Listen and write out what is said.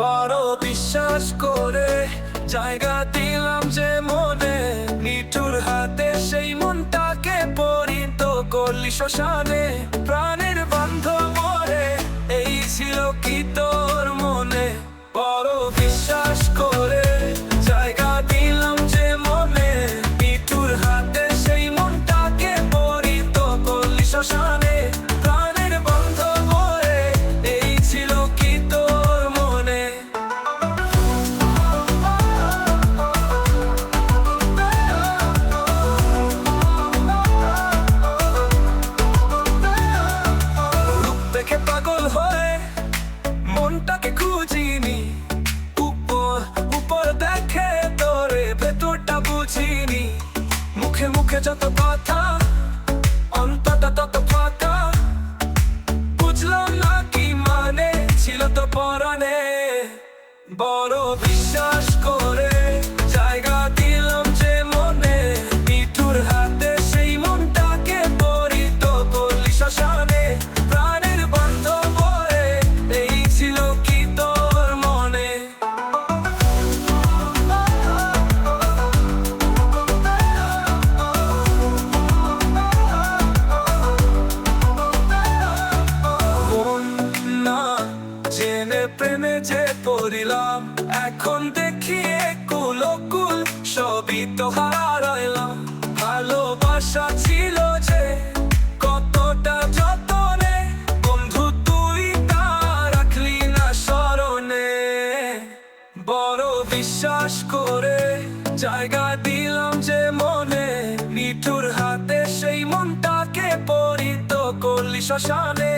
বড় বিশ্বাস করে জায়গা দিলাম যে মনে, নিঠুর হাতে সেই মনটাকে পরিণত করলি শ্মশানে। প্রাণের বান্ধব মরে, এই ছিল কি তোর মনে? বড় বিশ্বাস করে জায়গা দিলাম যে মনে, নিঠুর হাতে সেই মনটাকে পরিণত করলি শ্মশানে। প্রাণের বান্ধব মরে, এই ছিল কি তোর মনে? রূপ দেখে পাগল হয়ে মনটাকে খুঁজিনি, উপর উপর দেখে তোরে ভেতরটা বুঝিনি। মুখে মুখে যত কথা, অন্তরটা তত ফাঁকা। বুঝলাম না কি মানে ছিল তো পরাণে। বড় বিশ্বাস করে জায়গা দিলাম যে মনে, নিঠুর হাতে সেই মনটাকে পরিণত করলি শ্মশানে। প্রাণের বান্ধব হয়ে, এই ছিল কি তোর মনে? মন না জেনে প্রেমে যে পড়িলাম, এখন দেখি একুল ওকুল সবই তো হারাইলাম। ভালোবাসা ছিল যে কতটা যতনে, বন্ধু তুই তা রাখলি না স্মরণে। বড় বিশ্বাস করে জায়গা দিলাম যে মনে, নিঠুর হাতে সেই মনটাকে পরিণত করলি শ্মশানে।